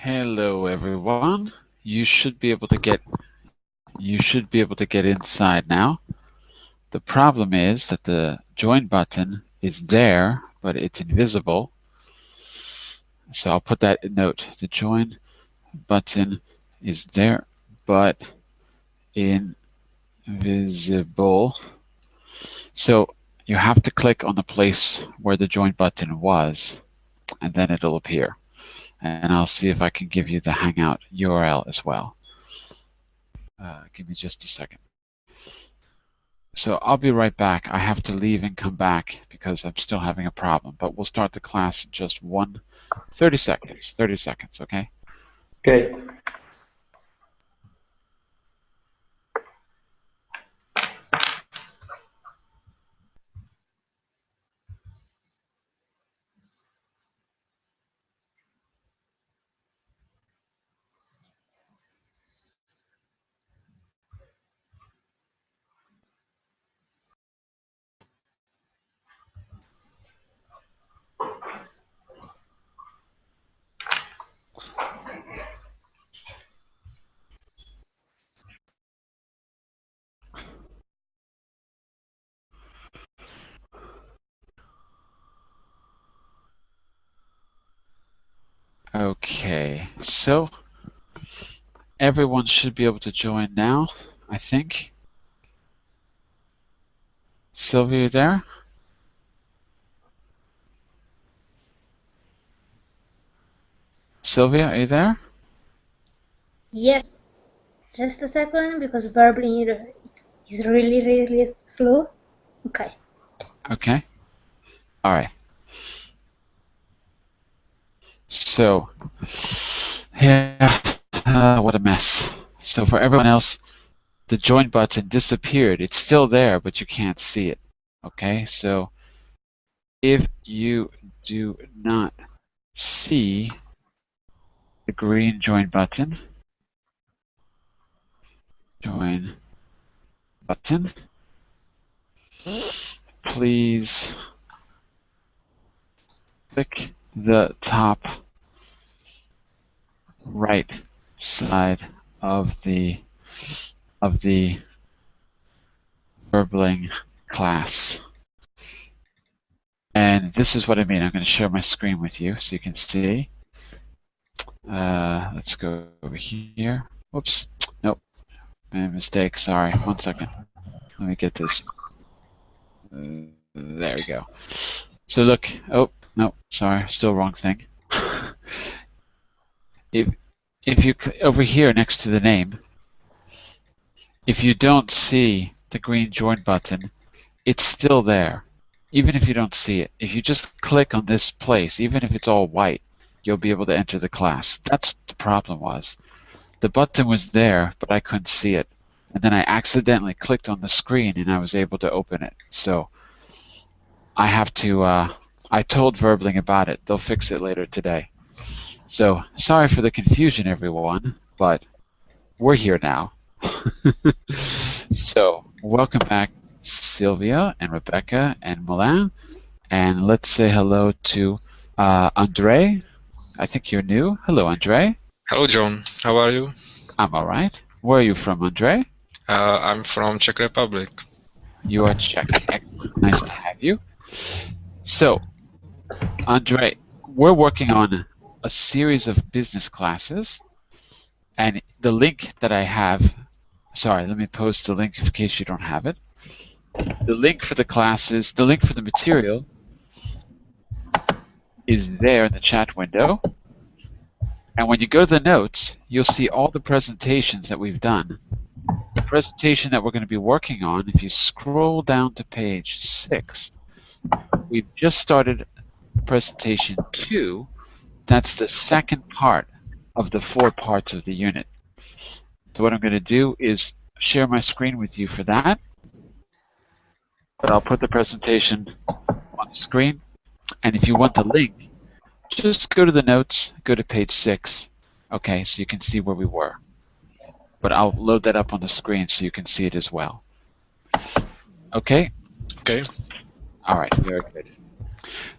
Hello everyone. You should be able to get inside now. The problem is that the join button is there, but it's invisible. So I'll put that note. The join button is there, but invisible. So you have to click on the place where the join button was, and then it'll appear. And I'll see if I can give you the Hangout URL as well. Give me just a second. So I'll be right back. I have to leave and come back because I'm still having a problem. But we'll start the class in just 30 seconds. 30 seconds, okay? Okay. Okay, so everyone should be able to join now, I think. Sylvia, you there? Sylvia, are you there? Yes, just a second because verbally is really slow. Okay. Okay. All right. So, yeah, what a mess. So for everyone else, the join button disappeared. It's still there, but you can't see it. Okay, so if you do not see the green join button, please click the top right side of the Verbling class. And this is what I mean. I'm going to share my screen with you so you can see. Let's go over here. Whoops. Nope. Made a mistake. Sorry. 1 second. Let me get this. There we go. So look. Oh, no. Sorry. Still wrong thing. If you over here next to the name, if you don't see the green join button, it's still there, even if you don't see it. If you just click on this place, even if it's all white, you'll be able to enter the class. That's what the problem was. The button was there, but I couldn't see it. And then I accidentally clicked on the screen and I was able to open it. So I have to, I told Verbling about it. They'll fix it later today. So sorry for the confusion, everyone, but we're here now. So welcome back, Sylvia and Rebecca and Milan. And let's say hello to Andre. I think you're new. Hello, Andre. Hello, John. How are you? I'm all right. Where are you from, Andre? I'm from Czech Republic. You are Czech. Nice to have you. So, Andre, we're working on a series of business classes, and the link that I have, sorry, let me post the link in case you don't have it. The link for the classes, the link for the material is there in the chat window. And when you go to the notes, you'll see all the presentations that we've done. The presentation that we're going to be working on, if you scroll down to page 6, we've just started presentation 2. That's the second part of the 4 parts of the unit. So what I'm going to do is share my screen with you for that. But I'll put the presentation on the screen. And if you want the link, just go to the notes, go to page 6. Okay, so you can see where we were. But I'll load that up on the screen so you can see it as well. Okay? Okay. All right, very good.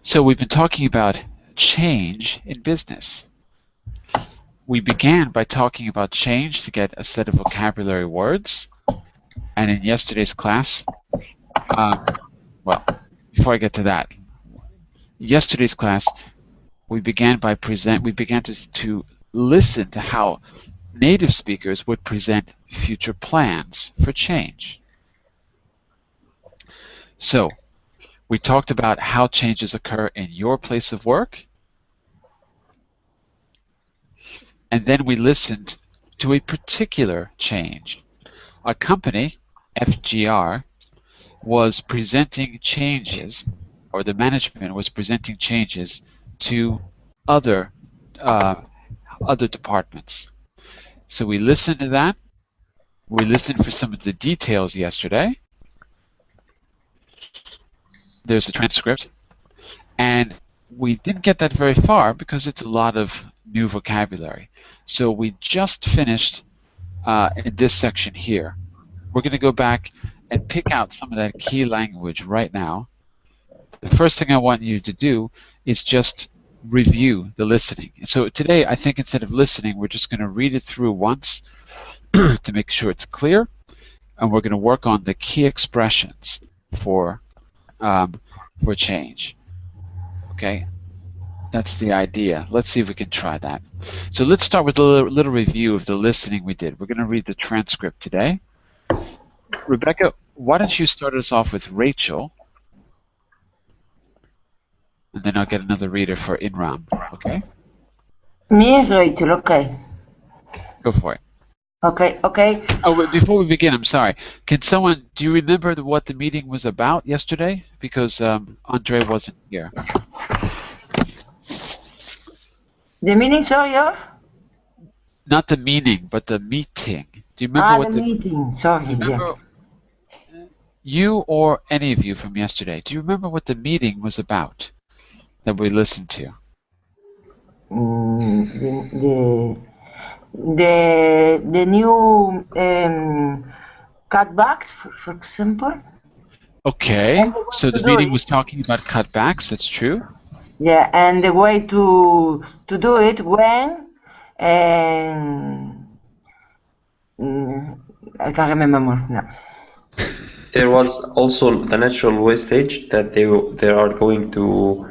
So we've been talking about change in business. we began by talking about change to get a set of vocabulary words. And in yesterday's class, well, before I get to that, yesterday's class, we began to listen to how native speakers would present future plans for change. So, we talked about how changes occur in your place of work, and then we listened to a particular change. A company, FGR, was presenting changes, or the management was presenting changes to other departments. So we listened to that. We listened for some of the details yesterday. There's a transcript. And we didn't get that very far because it's a lot of new vocabulary. So we just finished in this section here. We're going to go back and pick out some of that key language right now. The first thing I want you to do is just review the listening. So today, I think instead of listening, we're just going to read it through once to make sure it's clear, and we're going to work on the key expressions for change. Okay, that's the idea. Let's see if we can try that. So let's start with a little review of the listening we did. We're going to read the transcript today. Rebecca, why don't you start us off with Rachel, and then I'll get another reader for Inram, okay? Me is Rachel, okay. Go for it. Okay. Oh, wait, before we begin, I'm sorry. Do you remember what the meeting was about yesterday? Because Andre wasn't here. The meaning, sorry, of? Not the meaning, but the meeting. Do you remember what the meeting, sorry, yeah. You or any of you from yesterday, do you remember what the meeting was about that we listened to? The new cutbacks, for example. Okay, so the meeting was talking about cutbacks, that's true. Yeah, and the way to do it when, I can't remember more now. There was also the natural wastage that they are going to.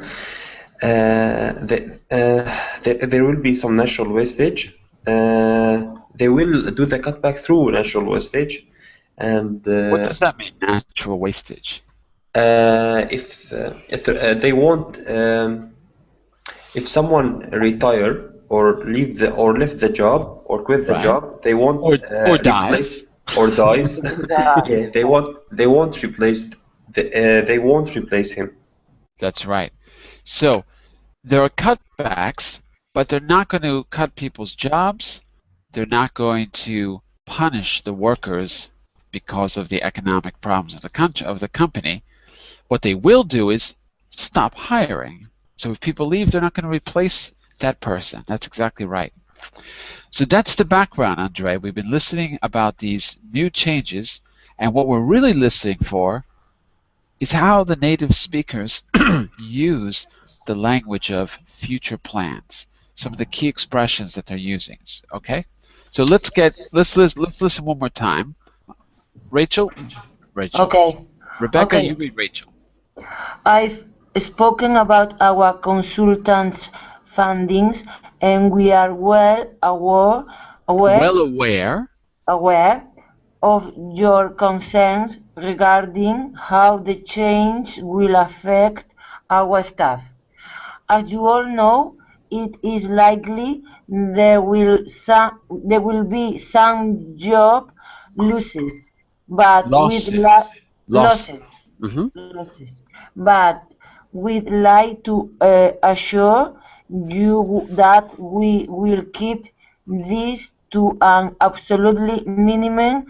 There will be some natural wastage. They will do the cutback through natural wastage, and what does that mean, natural wastage? If they want, if someone retire or left the job or quit the job, they want or dies. Or dies. Yeah, they won't replace him. That's right. So there are cutbacks, but they're not going to cut people's jobs. They're not going to punish the workers because of the economic problems of the company. What they will do is stop hiring. So if people leave, they're not going to replace that person. That's exactly right. So that's the background, Andre. We've been listening about these new changes, and what we're really listening for is how the native speakers use the language of future plans, some of the key expressions that they're using. Okay? So let's listen one more time. Rachel? Okay. Rebecca, okay. You read Rachel. I've spoken about our consultants' fundings, and we are well aware of your concerns regarding how the change will affect our staff. As you all know, it is likely there will be some job losses, but losses. But we'd like to assure you that we will keep this to an absolutely minimum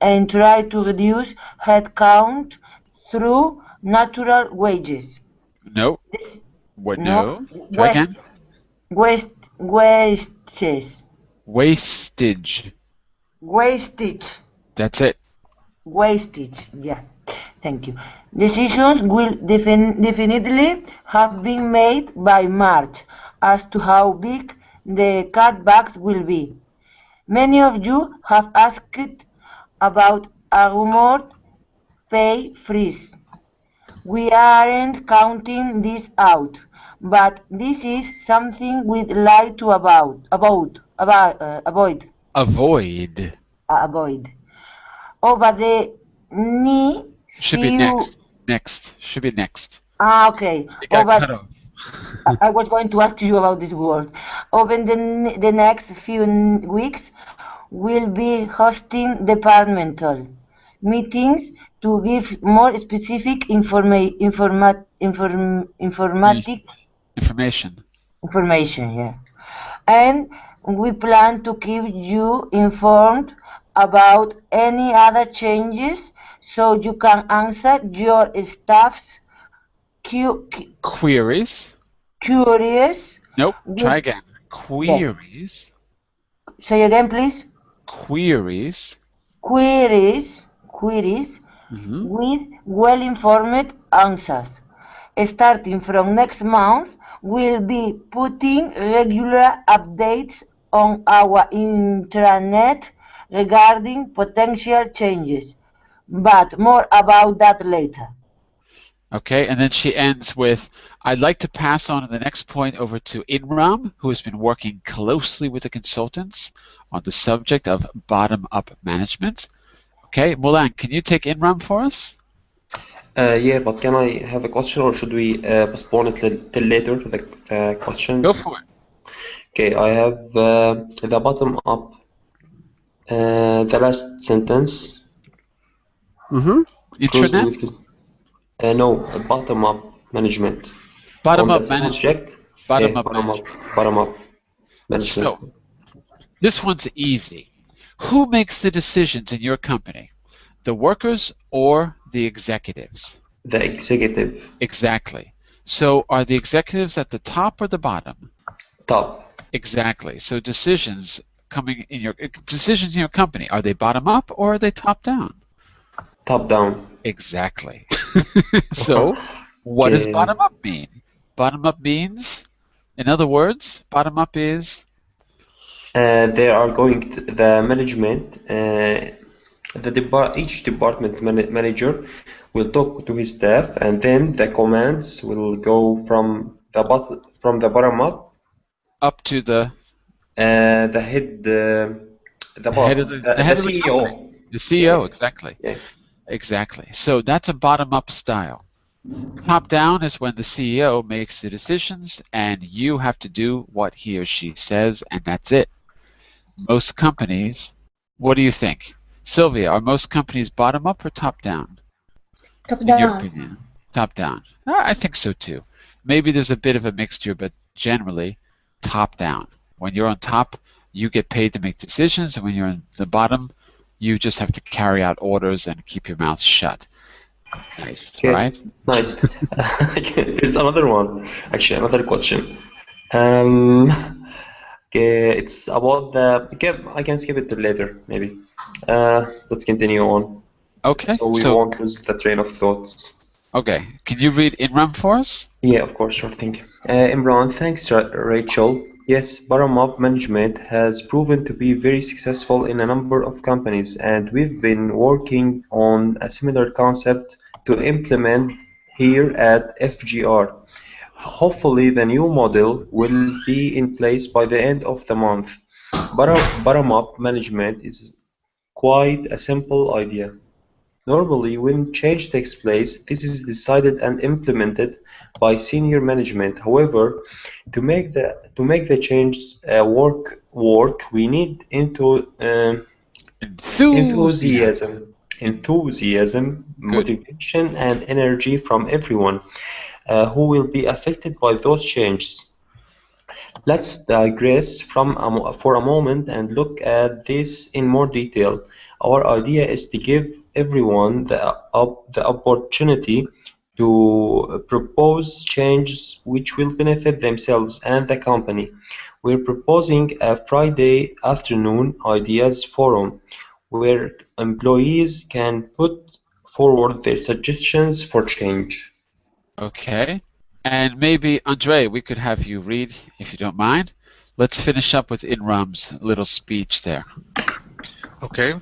and try to reduce headcount through natural wages. No. What? No. Try again. Wastage. That's it. Wastage, yeah. Thank you. Decisions will definitely have been made by March as to how big the cutbacks will be. Many of you have asked about a rumored pay freeze. We aren't counting this out, but this is something we'd like to avoid. Avoid. Over the knee. Should be next. Next. Should be next. Okay. It got cut off. I was going to ask you about this word. Over the next few weeks, we'll be hosting departmental meetings to give more specific information. Yeah. And we plan to keep you informed about any other changes so you can answer your staff's queries. Nope. Try again. Queries. Say again, please. Queries. With well-informed answers. Starting from next month, we'll be putting regular updates on our intranet regarding potential changes, but more about that later. Okay, and then she ends with, I'd like to pass on the next point over to Imran, who has been working closely with the consultants on the subject of bottom-up management. Okay, Mulan, can you take Imran for us? Yeah, but can I have a question, or should we postpone it till later, the questions? Go for it. Okay, I have the bottom up, the last sentence. Intranet? No, bottom up management. Bottom On up the management. subject, Bottom yeah, up management. Bottom up management. So, this one's easy. Who makes the decisions in your company? The workers or the executives? The executive. Exactly. So are the executives at the top or the bottom? Top. Exactly. So decisions in your company, are they bottom up or are they top down? Top down. Exactly. So what does bottom up mean? Bottom up means, in other words, bottom up is? They are going to the management. Each department manager will talk to his staff, and then the commands will go from the bottom up to the head, the boss, the CEO. The CEO, yeah. Exactly. Yeah. Exactly. So that's a bottom-up style. Top-down is when the CEO makes the decisions and you have to do what he or she says, and that's it. Most companies, what do you think? Sylvia, are most companies bottom-up or top-down? Top-down. In your opinion? Top-down. I think so too. Maybe there's a bit of a mixture, but generally top-down. When you're on top, you get paid to make decisions, and when you're on the bottom, you just have to carry out orders and keep your mouth shut. Nice, okay. Right? Nice. There's another one, actually, another question. Okay, it's about the. Okay, I can skip it to later, maybe. Let's continue on. Okay. So we won't lose the train of thoughts. Okay. Can you read Imran for us? Yeah, of course, sure thing. Imran, thanks, Rachel. Yes, bottom-up management has proven to be very successful in a number of companies, and we've been working on a similar concept to implement here at FGR. Hopefully, the new model will be in place by the end of the month. Bottom-up management is quite a simple idea. Normally, when change takes place, this is decided and implemented by senior management. However, to make the change work, we need enthusiasm, motivation, and energy from everyone who will be affected by those changes. Let's digress for a moment and look at this in more detail. Our idea is to give everyone the opportunity to propose changes which will benefit themselves and the company. We're proposing a Friday afternoon ideas forum where employees can put forward their suggestions for change. Okay. And maybe, Andre, we could have you read, if you don't mind. let's finish up with Inram's little speech there. Okay.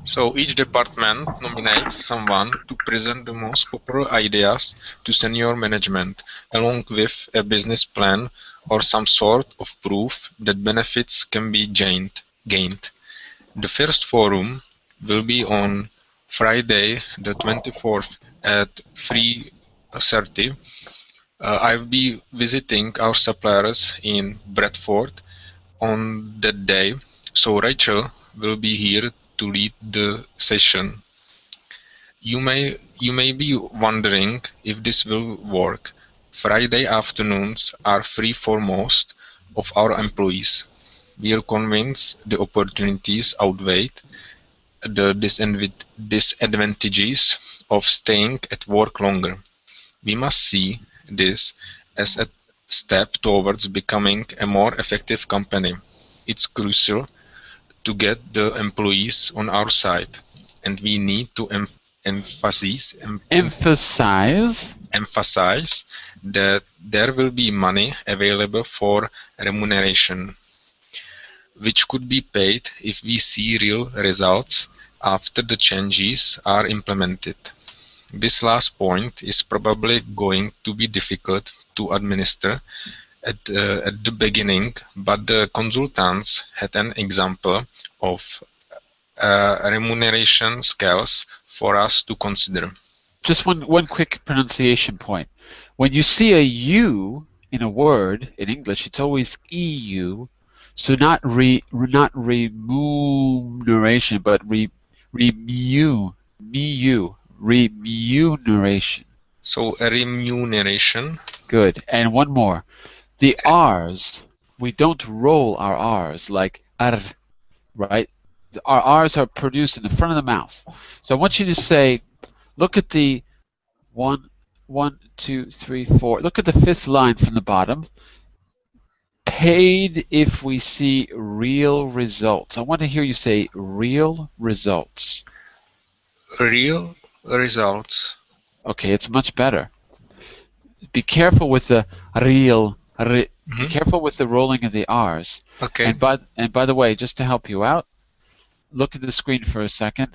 So each department nominates someone to present the most popular ideas to senior management, along with a business plan or some sort of proof that benefits can be gained. The first forum will be on Friday, the 24th at 3:30. I'll be visiting our suppliers in Bradford on that day, so Rachel will be here to lead the session. You may be wondering if this will work. Friday afternoons are free for most of our employees. We are convinced the opportunities outweigh the disadvantages of staying at work longer. We must see this as a step towards becoming a more effective company. It's crucial to get the employees on our side, and we need to emphasize that there will be money available for remuneration, which could be paid if we see real results after the changes are implemented. This last point is probably going to be difficult to administer at the beginning, but the consultants had an example of remuneration scales for us to consider. Just one quick pronunciation point. When you see a U in a word in English, it's always EU. So not remuneration, but remuneration. So a remuneration. Good. And one more. The R's, we don't roll our R's like R, right? Our R's are produced in the front of the mouth. So I want you to say, look at the 1, 2, 3, 4. Look at the fifth line from the bottom. Paid if we see real results. I want to hear you say real results. Real results. Okay, it's much better. Be careful with the real. Be careful with the rolling of the R's. Okay. And by the way, just to help you out, look at the screen for a second.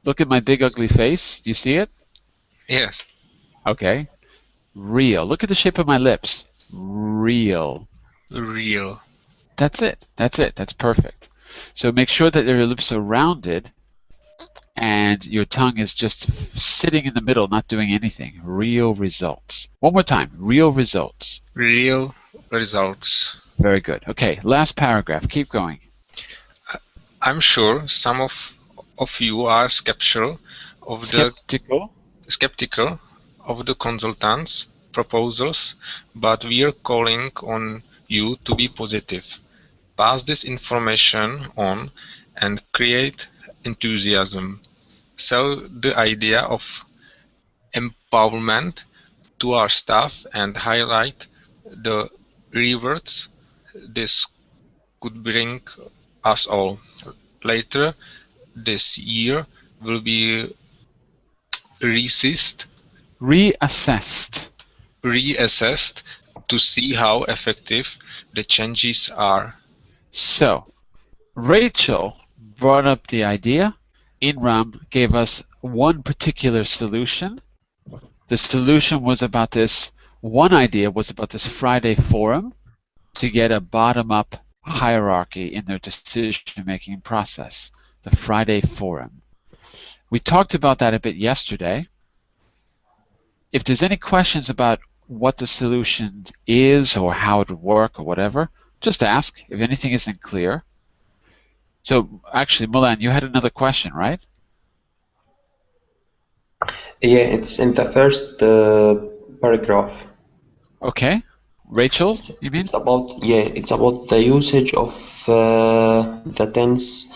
Look at my big ugly face. Do you see it? Yes. Okay. Real. Look at the shape of my lips. Real. Real. That's it. That's it. That's perfect. So make sure that your lips are rounded and your tongue is just sitting in the middle, not doing anything. Real results. One more time. Real results. Real results. Very good. Okay, last paragraph. Keep going. I'm sure some of you are skeptical of the consultants' proposals, but we are calling on you to be positive. Pass this information on and create enthusiasm. Sell the idea of empowerment to our staff and highlight the rewards this could bring us all. Later this year will be reassessed to see how effective the changes are. So, Rachel brought up the idea. Inram gave us one particular solution. The solution was about this, one idea was about this Friday forum to get a bottom-up hierarchy in their decision-making process, the Friday forum. We talked about that a bit yesterday. If there's any questions about what the solution is or how it would work or whatever, just ask if anything isn't clear. So actually, Mulan, you had another question, right? Yeah, it's in the first paragraph. Okay. Rachel, you mean? It's about the usage of the tense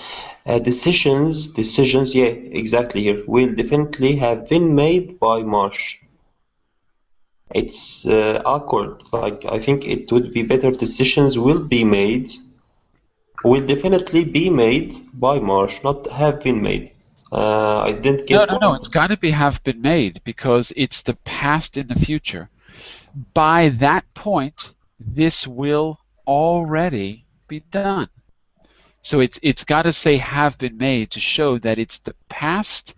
decisions. Yeah, exactly. Here will definitely have been made by March. It's awkward. Like, I think it would be better. Decisions will definitely be made by March, not have been made. I didn't get. No. It's got to have been made because it's the past in the future. By that point, this will already be done. So it's got to say have been made to show that it's the past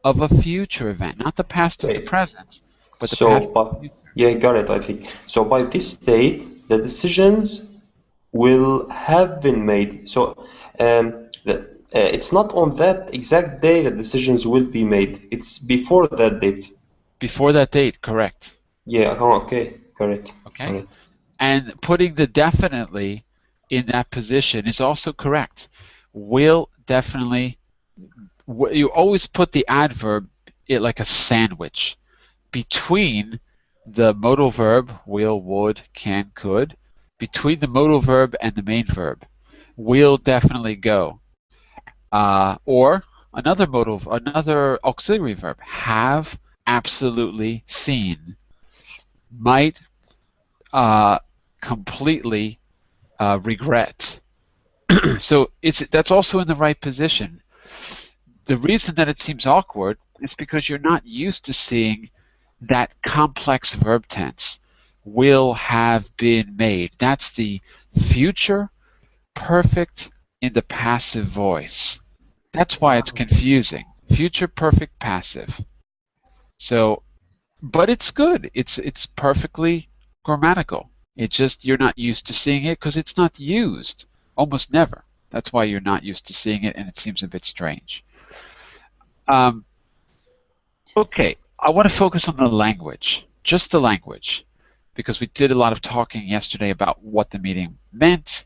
of a future event, not the past of the present, but the past of the future. Yeah, got it, I think. So by this state, the decisions will have been made. So it's not on that exact day that decisions will be made. It's before that date. Before that date, correct. Yeah, okay, correct. Okay. Correct. And putting the definitely in that position is also correct. Will definitely, you always put the adverb like a sandwich between the modal verb, will, would, can, could, between the modal verb and the main verb. Will definitely go. Or another auxiliary verb, have absolutely seen, might completely regret. So that's also in the right position. The reason that it seems awkward is because you're not used to seeing that complex verb tense. Will have been made. That's the future perfect in the passive voice. That's why it's confusing. Future perfect passive. So, but it's good. It's perfectly grammatical. It just you're not used to seeing it because it's not used almost never. That's why you're not used to seeing it, and it seems a bit strange. Okay, I want to focus on the language, just the language, because we did a lot of talking yesterday about what the meeting meant,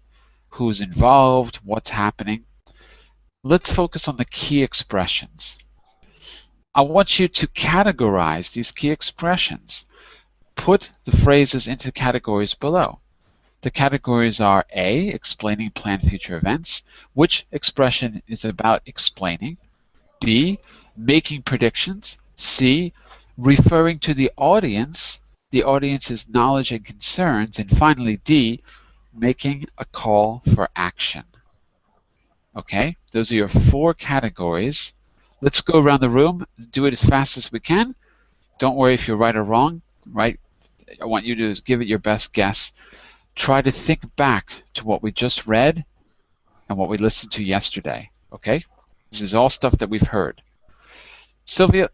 who's involved, what's happening. Let's focus on the key expressions. I want you to categorize these key expressions. Put the phrases into categories below. The categories are A, explaining planned future events, which expression is about explaining. B, making predictions. C, referring to the audience's knowledge and concerns. And finally, D, making a call for action. Okay, those are your 4 categories. Let's go around the room, do it as fast as we can. Don't worry if you're right or wrong, right? I want you to give it your best guess. Try to think back to what we just read and what we listened to yesterday, okay? This is all stuff that we've heard. Sylvia,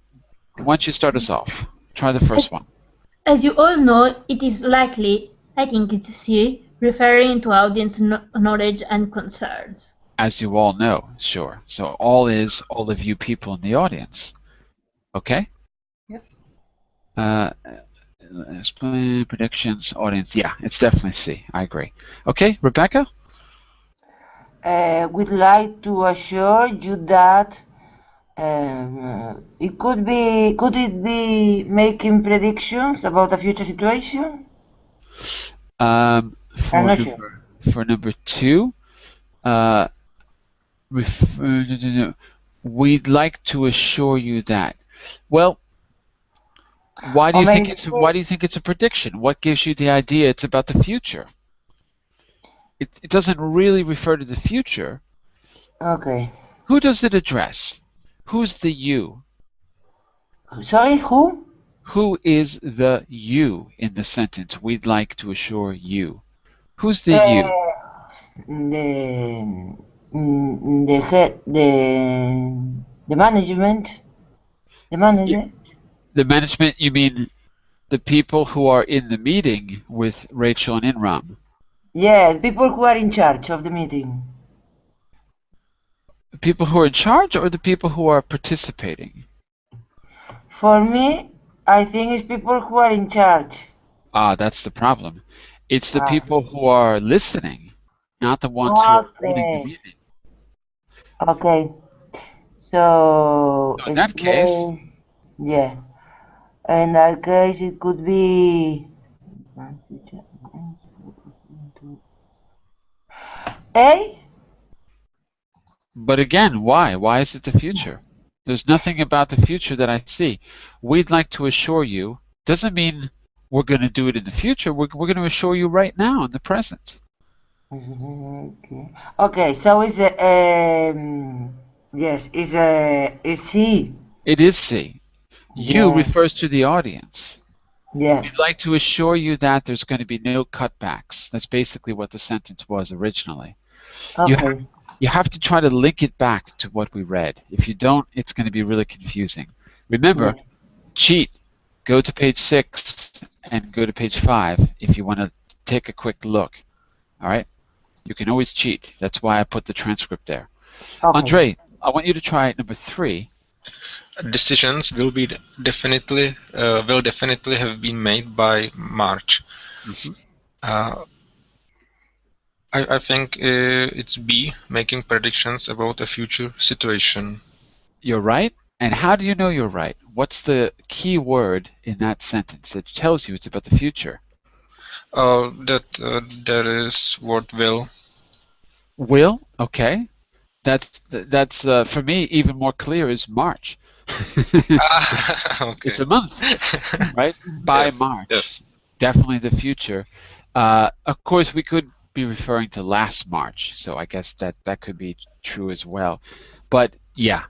why don't you start us off? Try the first one. As you all know, it is likely, I think it's C, referring to audience knowledge and concerns. As you all know, sure. So all is all of you people in the audience. Okay? Yep. Explain predictions, audience. Yeah, it's definitely C. I agree. Okay, Rebecca? We'd like to assure you that could it be making predictions about a future situation? I'm not sure. For number 2, we'd like to assure you that. Well, why do you think it's a prediction? What gives you the idea it's about the future? It doesn't really refer to the future. Okay. Who does it address? Who's the you? Sorry, who? Who is the you in the sentence? We'd like to assure you. Who's the you? The head, the management, the manager. The management, you mean the people who are in the meeting with Rachel and Inram? Yeah, the people who are in charge of the meeting. The people who are in charge or the people who are participating? For me, I think it's people who are in charge. Ah, that's the problem. It's the people who are listening, not the ones who are holding the meeting. Okay. So in that case, yeah. In that case, it could be A. But again, why? Why is it the future? There's nothing about the future that I see. We'd like to assure you. Doesn't mean we're going to do it in the future. We're going to assure you right now in the present. Okay. So it's yes, it's C. It is C. You refers to the audience. Yeah. We'd like to assure you that there's going to be no cutbacks. That's basically what the sentence was originally. Okay. You have to try to link it back to what we read. If you don't, it's going to be really confusing. Remember, Yeah. cheat. Go to page 6 and go to page 5 if you want to take a quick look. All right? You can always cheat. That's why I put the transcript there. Okay. Andre, I want you to try number 3. Decisions will definitely have been made by March. Mhm. I think it's B, making predictions about a future situation. You're right. And how do you know you're right? What's the key word in that sentence that tells you it's about the future? That is word will. Will? Okay. That's for me even more clear is March. Okay. It's a month, right? By Yes, March. yes. Definitely the future. Of course, we could be referring to last March, so I guess that could be true as well. But yeah,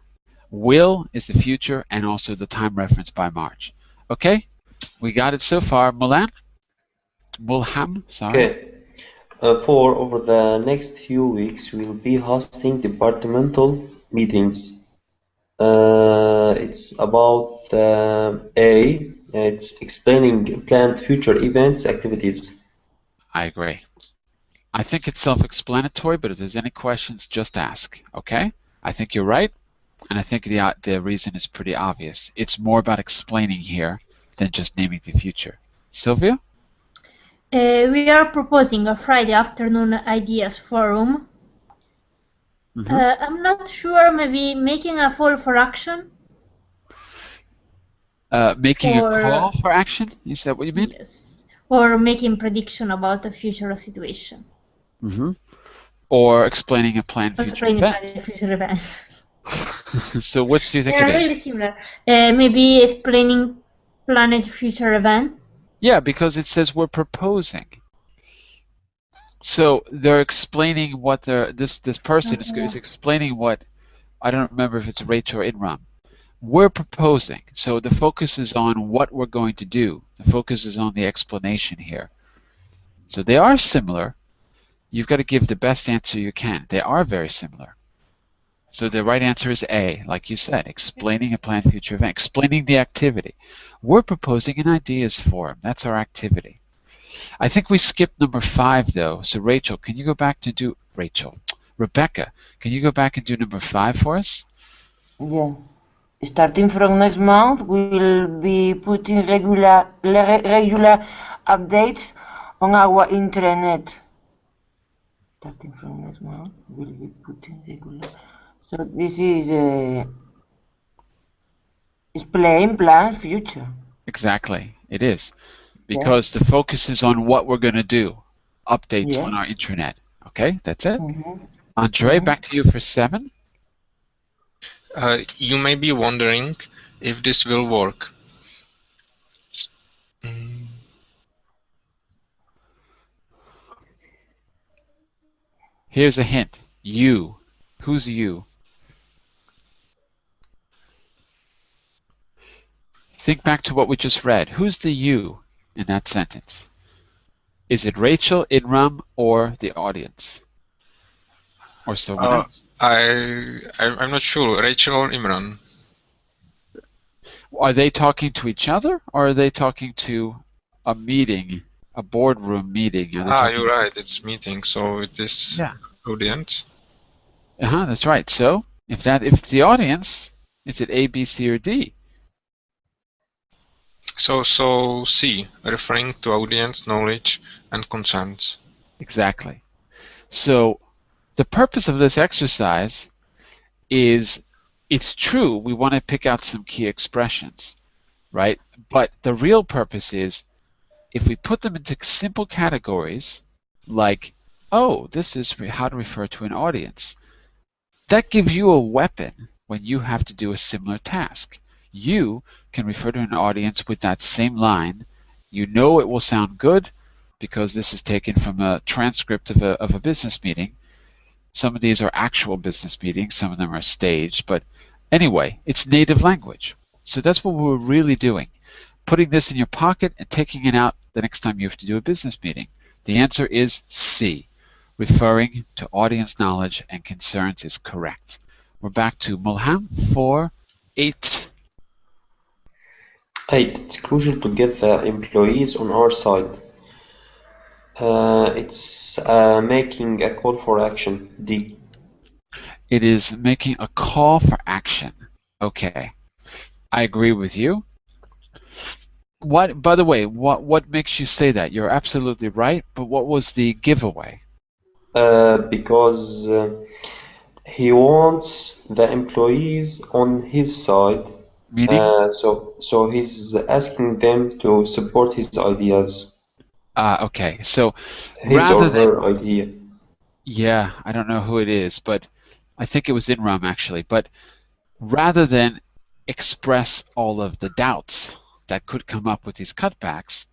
will is the future and also the time reference by March. Okay, we got it so far. Mulham, sorry. Okay. For over the next few weeks, we'll be hosting departmental meetings. It's about A. It's explaining planned future events, activities. I agree. I think it's self-explanatory, but if there's any questions, just ask. Okay? I think you're right, and I think the reason is pretty obvious. It's more about explaining here than just naming the future. Sylvia? We are proposing a Friday afternoon ideas forum. I'm not sure, maybe making a call for action? Making a Or- call for action? Is that what you mean? Yes. Or making prediction about a future situation. Or explaining a planned Or future explaining event. planned future events. So which do you think They are it is? really similar. Maybe explaining planned future event. Yeah, because it says we're proposing. So they're explaining what this person is explaining what, I don't remember if it's Rachel or Inram. We're proposing. So the focus is on what we're going to do. The focus is on the explanation here. So they are similar. You've got to give the best answer you can. They are very similar. So the right answer is A, like you said, explaining a planned future event, explaining the activity. We're proposing an ideas forum. That's our activity. I think we skipped number 5 though. So Rachel, can you go back to do Rebecca, can you go back and do number 5 for us? Yeah. Starting from next month, we will be putting regular updates on our intranet. Starting from next month, we'll be putting regular. So this is explain plan future. Exactly, it is. Because the focus is on what we're going to do. Updates Yeah. on our intranet. Okay, that's it. Mhm. Andre, back to you for 7. You may be wondering if this will work. Here's a hint. You. Who's you? Think back to what we just read. Who's the you in that sentence? Is it Rachel, Inram, or the audience? Or someone else? I'm not sure. Rachel or Imran? Are they talking to each other, or are they talking to a meeting, a boardroom meeting? You're right. It's meeting, so it is Yeah. audience. That's right. So if it's the audience, is it A, B, C, or D? So C, referring to audience, knowledge, and concerns. Exactly. So the purpose of this exercise is, it's true, we want to pick out some key expressions, right? But the real purpose is, if we put them into simple categories, like, oh, this is how to refer to an audience, that gives you a weapon when you have to do a similar task. You can refer to an audience with that same line. You know it will sound good because this is taken from a transcript of a business meeting. Some of these are actual business meetings, some of them are staged, but anyway, it's native language. So that's what we're really doing. putting this in your pocket and taking it out the next time you have to do a business meeting? The answer is C. Referring to audience knowledge and concerns is correct. We're back to Mulham for 8. 8. It's crucial to get the employees on our side. It's making a call for action. D. It is making a call for action. Okay. I agree with you. What, by the way, what makes you say that? You're absolutely right, but what was the giveaway? Because he wants the employees on his side. Meaning? So he's asking them to support his ideas. Okay. So His or her idea. Yeah, I don't know who it is, but I think it was Inram actually. But rather than express all of the doubts that could come up with these cutbacks,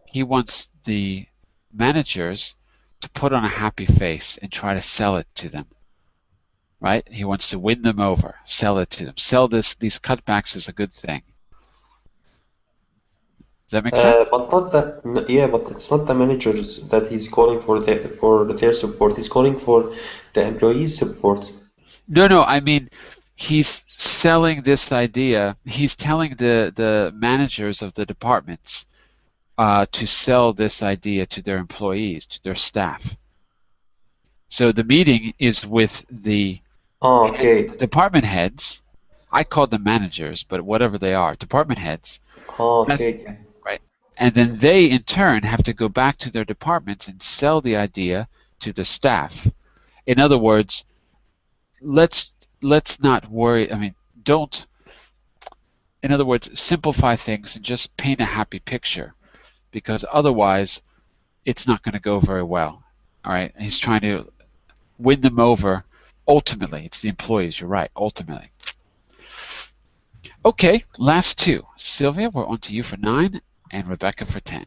he wants the managers to put on a happy face and try to sell it to them. Right? He wants to win them over, sell it to them, sell these cutbacks as a good thing. Does that make sense? But it's not the managers that he's calling for their support. He's calling for the employees' support. No, I mean, he's selling this idea. He's telling the managers of the departments to sell this idea to their employees, to their staff. So the meeting is with the department heads. I call them managers, but whatever they are, department heads. Okay. Right. And then they, in turn, have to go back to their departments and sell the idea to the staff. In other words, let's not worry. I mean, don't. In other words, simplify things and just paint a happy picture, because otherwise, it's not going to go very well. All right. He's trying to win them over. Ultimately, it's the employees. You're right. Ultimately. Okay. Last 2. Sylvia, we're on to you for 9, and Rebecca for 10.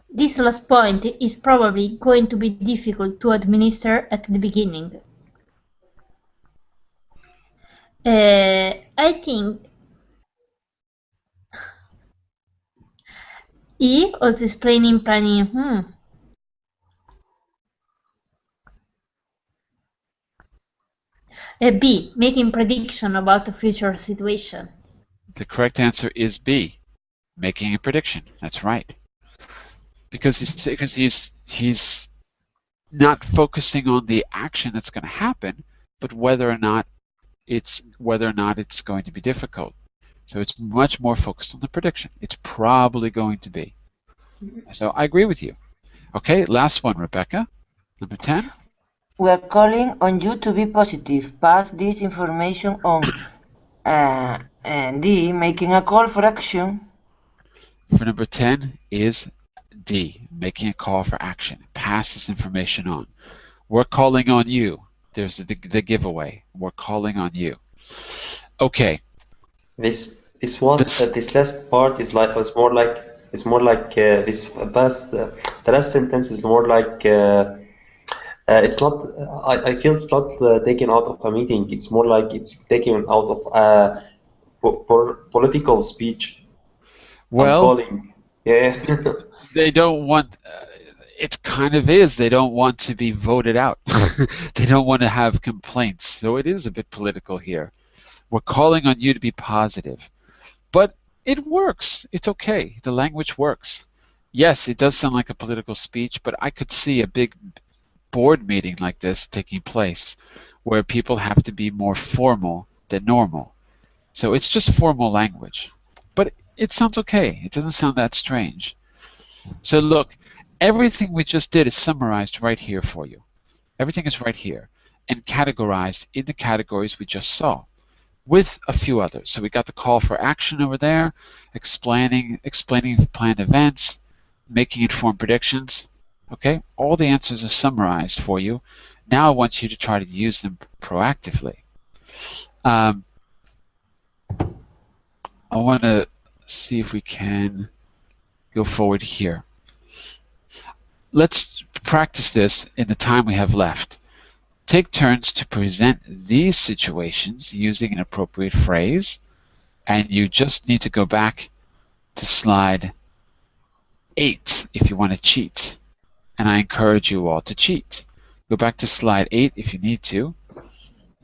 This last point is probably going to be difficult to administer at the beginning. I think E, also explaining planning. B, making prediction about the future situation. The correct answer is B, making a prediction. That's right. Because he's not focusing on the action that's going to happen, but whether or not it's going to be difficult. So it's much more focused on the prediction. It's probably going to be. So I agree with you. Okay, last one, Rebecca. Number 10. We are calling on you to be positive. Pass this information on. And D, making a call for action. For number 10 is D, making a call for action. Pass this information on. We're calling on you. There's the giveaway. We're calling on you. Okay. This last part is like the last sentence is more like it's not. I feel it's not taken out of a meeting. It's more like it's taken out of political speech. Well, yeah. They don't want. It kind of is. They don't want to be voted out. They don't want to have complaints. So it is a bit political here. We're calling on you to be positive. But it works. It's okay. The language works. Yes, it does sound like a political speech, but I could see a big board meeting like this taking place where people have to be more formal than normal. So it's just formal language. But it sounds okay. It doesn't sound that strange. So look, everything we just did is summarized right here for you. Everything is right here and categorized in the categories we just saw, with a few others. So we got the call for action over there, explaining the planned events, making informed predictions. Okay, all the answers are summarized for you. Now I want you to try to use them proactively. I want to see if we can go forward here. Let's practice this in the time we have left. Take turns to present these situations using an appropriate phrase, and you just need to go back to slide 8 if you want to cheat. And I encourage you all to cheat. Go back to slide 8 if you need to.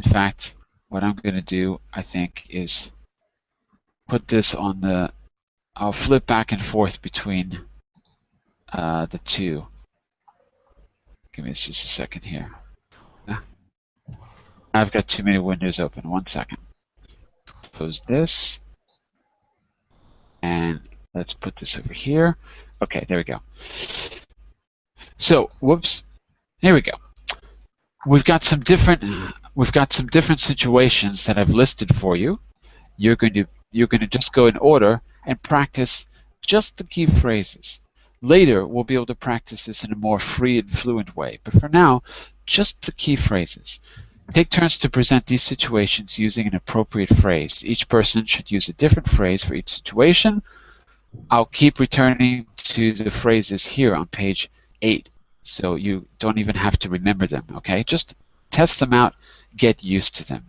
In fact, what I'm going to do, I think, is put this on the... I'll flip back and forth between the two. Give me just a second here. I've got too many windows open. 1 second. Close this. And let's put this over here. Okay, there we go. So, whoops. Here we go. We've got some different situations that I've listed for you. You're going to just go in order and practice just the key phrases. Later, we'll be able to practice this in a more free and fluent way. But for now, just the key phrases. Take turns to present these situations using an appropriate phrase. Each person should use a different phrase for each situation. I'll keep returning to the phrases here on page 8, so you don't even have to remember them, okay? Just test them out, get used to them.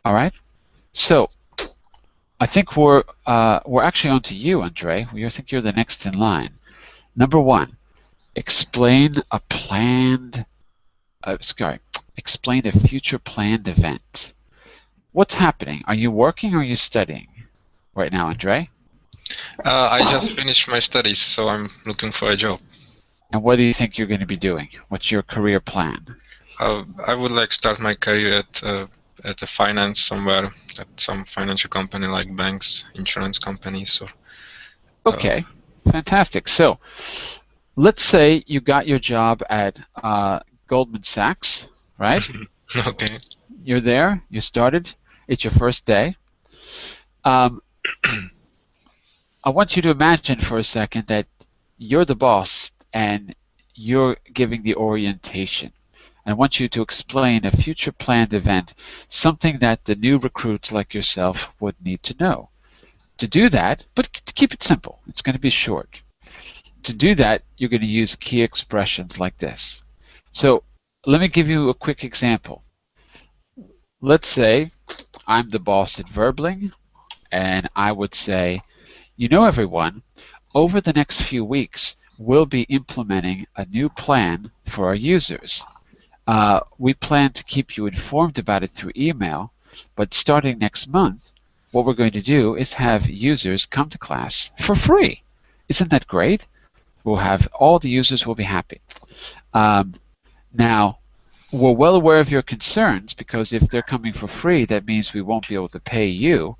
All right? So, I think we're actually on to you, Andre. I think you're the next in line. Number 1, explain a future planned event. What's happening? Are you working or are you studying right now, Andre? I just finished my studies, so I'm looking for a job. And what do you think you're going to be doing? What's your career plan? I would like to start my career at a finance somewhere, at some financial company like banks, insurance companies. Or, okay, fantastic. So let's say you got your job at Goldman Sachs, right? Okay. You're there, you started, it's your first day. I want you to imagine for a second that you're the boss and you're giving the orientation. I want you to explain a future planned event, something that the new recruits like yourself would need to know. To do that, but to keep it simple, it's going to be short. To do that, you're going to use key expressions like this. So let me give you a quick example. Let's say I'm the boss at Verbling, and I would say, you know, everyone, over the next few weeks, we'll be implementing a new plan for our users. We plan to keep you informed about it through email, but starting next month, what we're going to do is have users come to class for free. Isn't that great? We'll have all the users will be happy. Now, we're well aware of your concerns, because if they're coming for free, that means we won't be able to pay you,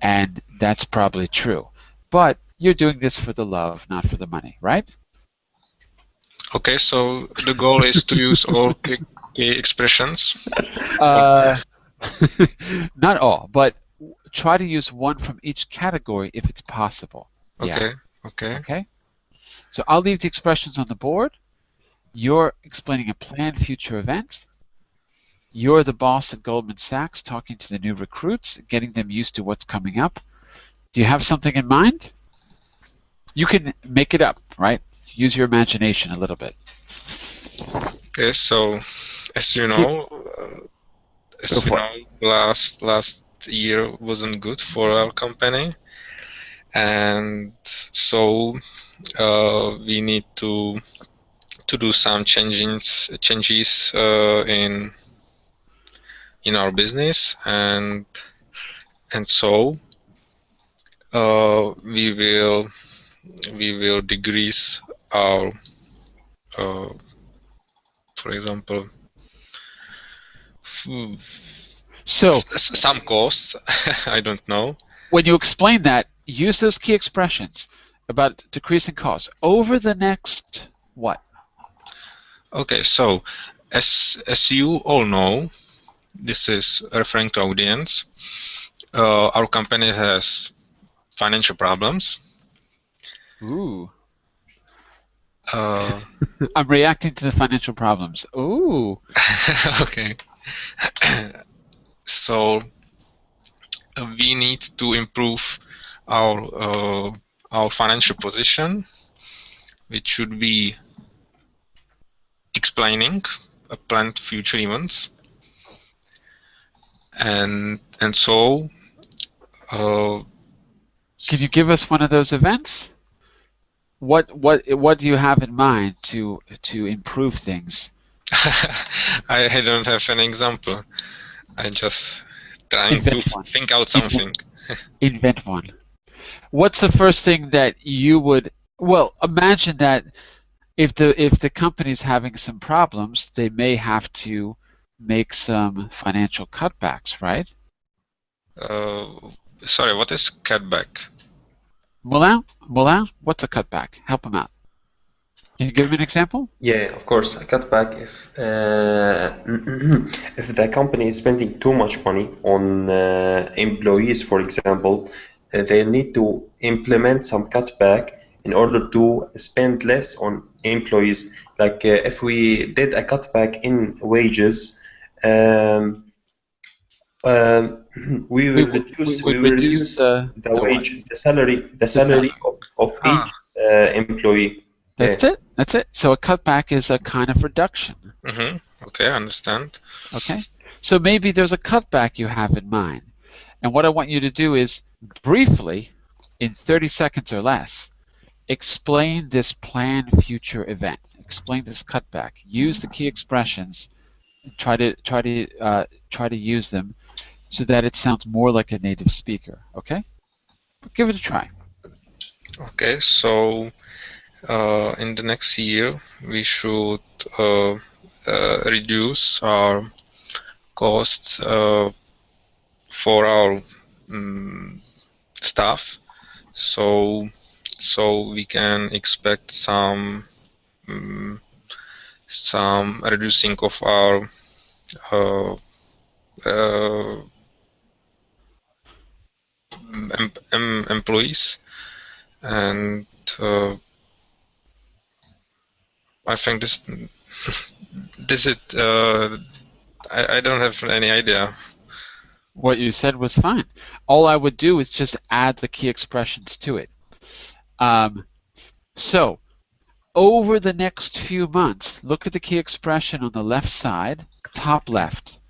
and that's probably true. But you're doing this for the love, not for the money, right? Okay, so the goal is to use all key expressions? Not all, but try to use one from each category if it's possible. Okay, yeah. okay. Okay? So I'll leave the expressions on the board. You're explaining a planned future event. You're the boss at Goldman Sachs talking to the new recruits, getting them used to what's coming up. Do you have something in mind? You can make it up, right? Use your imagination a little bit. Okay, so as you know, last year wasn't good for our company, and so we need to do some changes in our business, and so we will decrease our for example some costs. I don't know. When you explain that, use those key expressions about decreasing costs over the next what? Okay, so as you all know, this is referring to audience. Our company has financial problems. Ooh. I'm reacting to the financial problems. Ooh. Okay. So we need to improve our financial position, which should be explaining a planned future events, and so Can you give us one of those events? What do you have in mind to improve things? I don't have an example. I just trying Invent to one. think out something. Invent one. What's the first thing that you would? Well, imagine that if the company's having some problems, they may have to make some financial cutbacks, right? Sorry, what is cutback? Moulin, what's a cutback? Help him out. Can you give me an example? Yeah, of course. A cutback if the company is spending too much money on employees, for example, they need to implement some cutback in order to spend less on employees. Like if we did a cutback in wages, um, um, we will would reduce the wage, the salary of each employee. That's it. That's it. So a cutback is a kind of reduction. Okay, I understand. Okay. So maybe there's a cutback you have in mind. And what I want you to do is briefly, in 30 seconds or less, explain this planned future event. Explain this cutback. Use the key expressions. Try to use them so that it sounds more like a native speaker. Okay? Give it a try. Okay, so in the next year we should reduce our costs for our staff, so we can expect some reducing of our employees, and I think this it. I don't have any idea. What you said was fine. All I would do is just add the key expressions to it. So, over the next few months, look at the key expression on the left side, top left.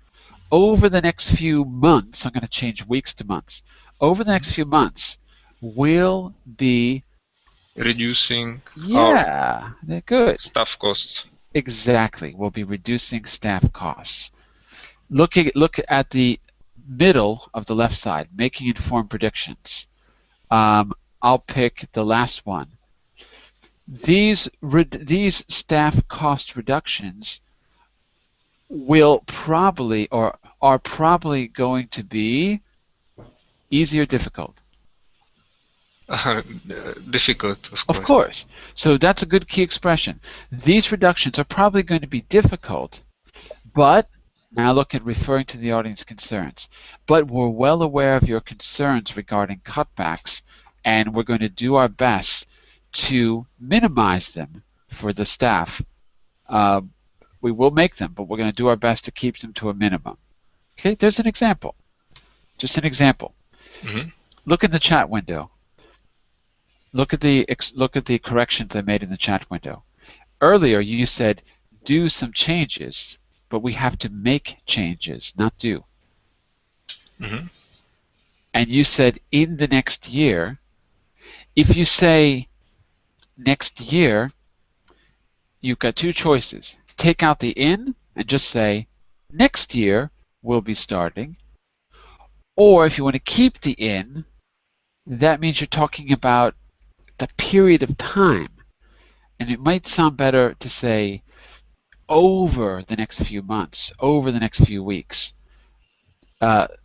Over the next few months, I'm going to change weeks to months. Over the next few months, we'll be reducing they're good. Staff costs. Exactly. We'll be reducing staff costs. Look at the middle of the left side, making informed predictions. I'll pick the last one. These staff cost reductions will probably or are probably going to be easy or difficult. Difficult, of course. Of course. So that's a good key expression. These reductions are probably going to be difficult, but now look at referring to the audience concerns. But we're well aware of your concerns regarding cutbacks, and we're going to do our best to minimize them for the staff. We will make them, but we're going to do our best to keep them to a minimum. Okay, there's an example. Just an example. Look in the chat window. Look at the corrections I made in the chat window. Earlier you said do some changes, but we have to make changes, not do. And you said in the next year. If you say next year, you've got two choices. Take out the in and just say next year we'll be starting. Or if you want to keep the in, that means you're talking about the period of time. And it might sound better to say over the next few months, over the next few weeks,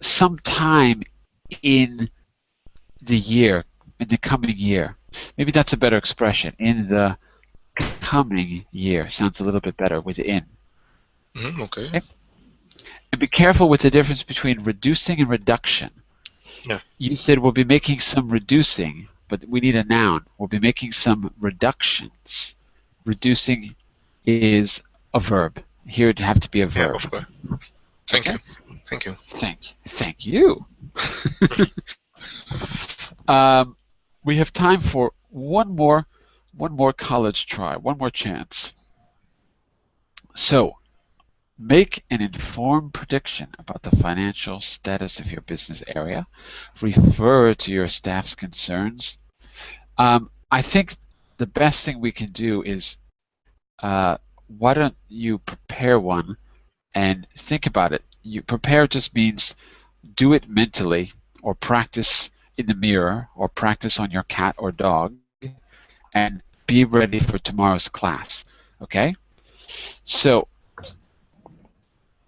sometime in the year, in the coming year. Maybe that's a better expression. In the coming year sounds a little bit better with in. Okay. And be careful with the difference between reducing and reduction. Yeah. You said we'll be making some reducing, but we need a noun. We'll be making some reductions. Reducing is a verb. Here it'd have to be a verb. Yeah, of course. Thank you. Thank you. Thank you. We have time for one more college try, one more chance. So, Make an informed prediction about the financial status of your business area. Refer to your staff's concerns. I think the best thing we can do is, why don't you prepare one and think about it. You prepare just means do it mentally, or practice in the mirror, or practice on your cat or dog, and be ready for tomorrow's class. Okay? So,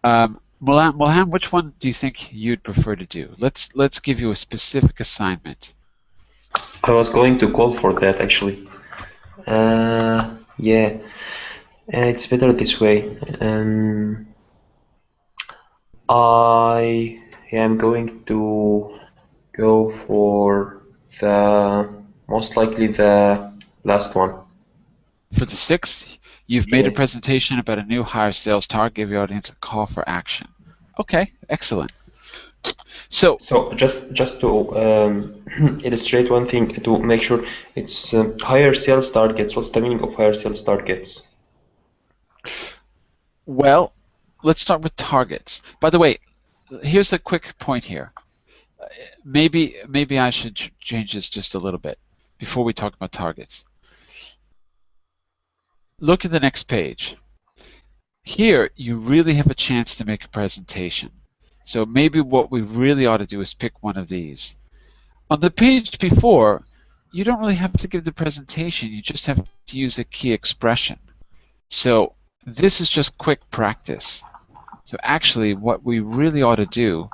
Mulham, which one do you think you'd prefer to do? Let's give you a specific assignment. I was going to call for that actually. Yeah, it's better this way. I am going to go for the most likely the last one. For the 6th, you've made a Yeah. presentation about a new hire sales target. Give your audience a call for action. Okay, excellent. So just to illustrate one thing to make sure, it's higher sales targets. What's the meaning of higher sales targets? well, let's start with targets. By the way, here's a quick point here. Maybe I should change this just a little bit before we talk about targets. Look at the next page. Here, you really have a chance to make a presentation. So maybe what we really ought to do is pick one of these. On the page before, you don't really have to give the presentation. You just have to use a key expression. So this is just quick practice. So actually, what we really ought to do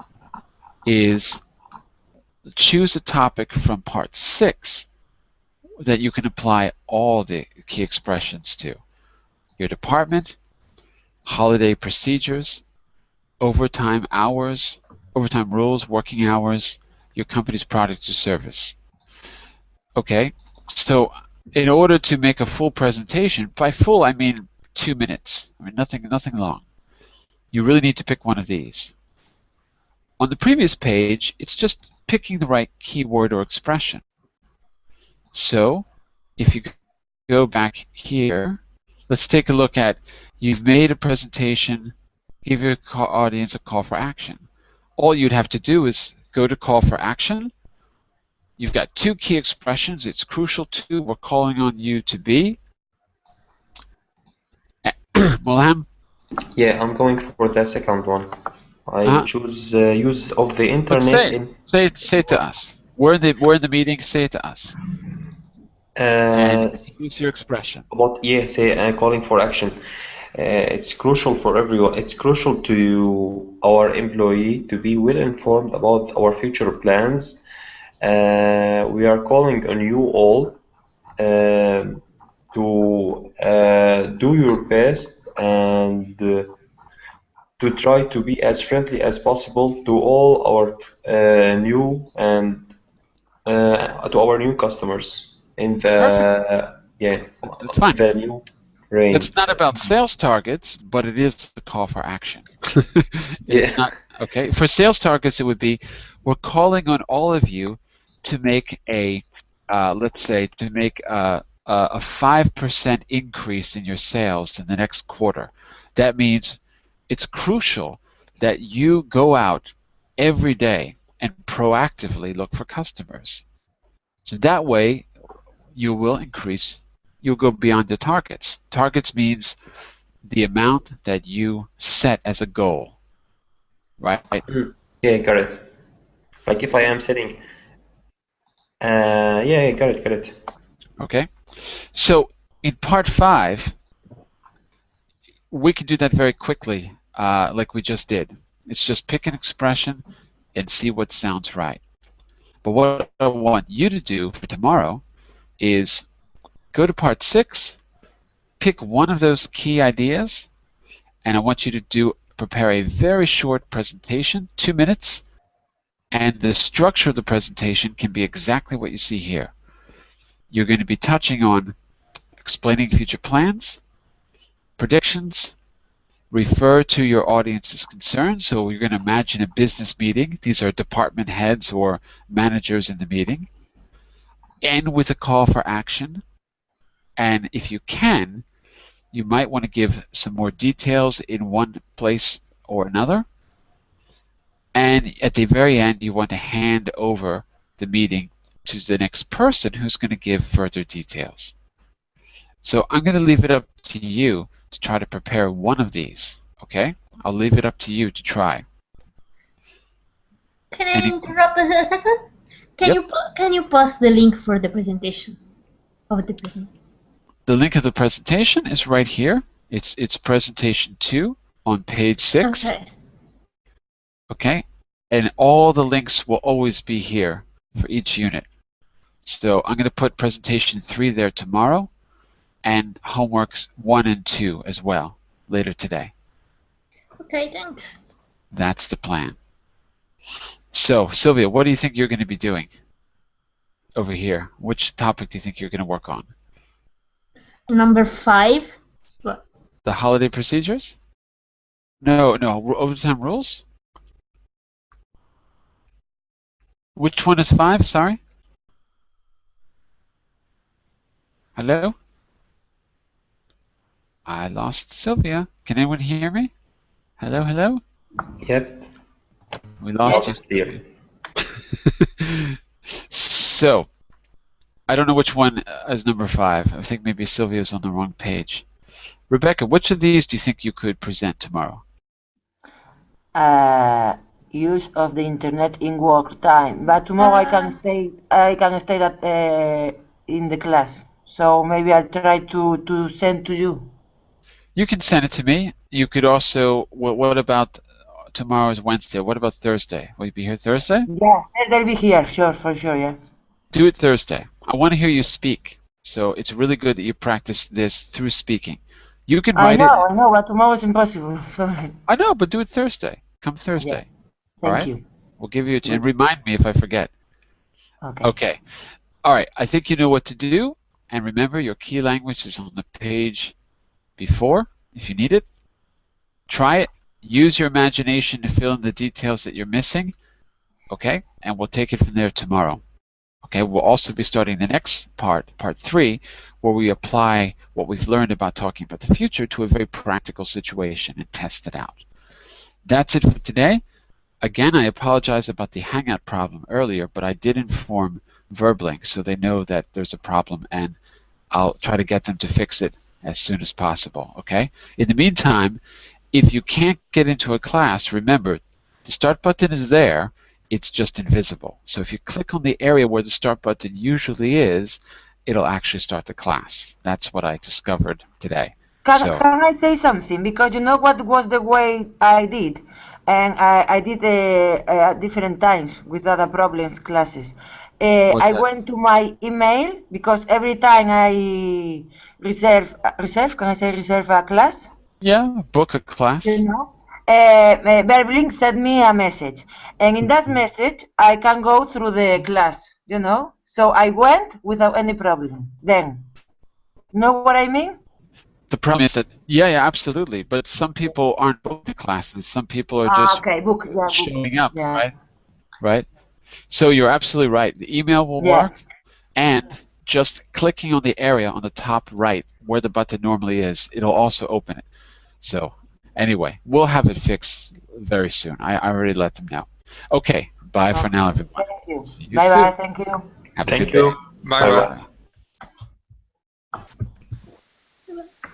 is choose a topic from part 6 that you can apply all the key expressions to. Your department, holiday procedures, overtime hours, overtime rules, working hours, your company's product or service. Okay, so in order to make a full presentation, by full I mean 2 minutes. I mean nothing long. You really need to pick one of these. On the previous page, it's just picking the right keyword or expression. So if you go back here, let's take a look at, you've made a presentation, give your audience a call for action. All you'd have to do is go to call for action. You've got 2 key expressions. It's crucial to, we're calling on you to be. Mulham? Yeah, I'm going for the second one. I choose use of the internet. Say it to us. We're in the meeting. Say it to us. And use your expression. Calling for action. It's crucial for everyone. It's crucial to our employee to be well informed about our future plans. We are calling on you all to do your best and to try to be as friendly as possible to all our new and to our new customers in the That's fine. the new range. It's not about sales targets, but it is the call for action. It's not okay. For sales targets, it would be, we're calling on all of you to make a let's say to make a 5% increase in your sales in the next quarter. That means it's crucial that you go out every day and proactively look for customers. So that way you will increase, you'll go beyond the targets. Targets means the amount that you set as a goal, right? Yeah, got it. Like if I am setting, got it. Okay. So in part 5, we can do that very quickly, like we just did. It's just pick an expression and see what sounds right. But what I want you to do for tomorrow is go to part 6, pick one of those key ideas, and I want you to prepare a very short presentation, 2 minutes, and the structure of the presentation can be exactly what you see here. You're going to be touching on explaining future plans, predictions, refer to your audience's concerns. So you're going to imagine a business meeting. These are department heads or managers in the meeting. End with a call for action. And if you can, you might want to give some more details in one place or another. And at the very end, you want to hand over the meeting to the next person who's going to give further details. So I'm going to leave it up to you to try to prepare one of these, okay? I'll leave it up to you to try. Can I interrupt a second? Can you post the link for the presentation of the presentation? The link of the presentation is right here. It's presentation 2 on page 6. Okay. Okay? And all the links will always be here for each unit. So I'm going to put presentation 3 there tomorrow, and homeworks 1 and 2 as well later today. Okay, thanks. That's the plan. So, Sylvia, what do you think you're going to be doing over here? Which topic do you think you're going to work on? Number 5. What? The holiday procedures? No, overtime rules? Which one is 5? Sorry? Hello? I lost Sylvia. Can anyone hear me? Hello, hello? Yep. We lost Yes, you. So, I don't know which one is number 5. I think maybe Sylvia's on the wrong page. Rebecca, which of these do you think you could present tomorrow? Use of the internet in work time, but tomorrow I can stay at in the class. So maybe I'll try to send to you. You can send it to me. You could also. What about tomorrow is Wednesday? What about Thursday? Will you be here Thursday? Yeah, they'll be here, sure, for sure, yeah. Do it Thursday. I want to hear you speak. So it's really good that you practice this through speaking. You can write it. I know, but tomorrow is impossible. Sorry. I know, but do it Thursday. Come Thursday. Yeah. All right? Thank you. We'll give you a chance. And remind me if I forget. Okay. Okay. All right. I think you know what to do. And remember, your key language is on the page before, if you need it. Try it. Use your imagination to fill in the details that you're missing. Okay? And we'll take it from there tomorrow. Okay? We'll also be starting the next part, part 3, where we apply what we've learned about talking about the future to a very practical situation and test it out. That's it for today. Again, I apologize about the Hangout problem earlier, but I did inform Verbling so they know that there's a problem, and I'll try to get them to fix it as soon as possible, okay? In the meantime, if you can't get into a class, remember, the Start button is there, it's just invisible. So if you click on the area where the Start button usually is, it'll actually start the class. That's what I discovered today. Can I say something? Because you know what was the way I did? And I did at different times with other problems classes. I went to my email, because every time I reserve, can I say reserve a class? Yeah, book a class. You know? Verbling sent me a message. And in that message, I can go through the class, you know? So I went without any problem. Then, you know what I mean? The problem is that, yeah, absolutely. But some people aren't booking classes. Some people are just showing up, right? Right? So you're absolutely right. The email will work, and just clicking on the area on the top right where the button normally is, it'll also open it. So anyway, we'll have it fixed very soon. I already let them know. Okay, bye for now, everyone. Thank you. See you Bye-bye. soon. Thank you. Have a Thank good you. day. Bye-bye. Bye-bye.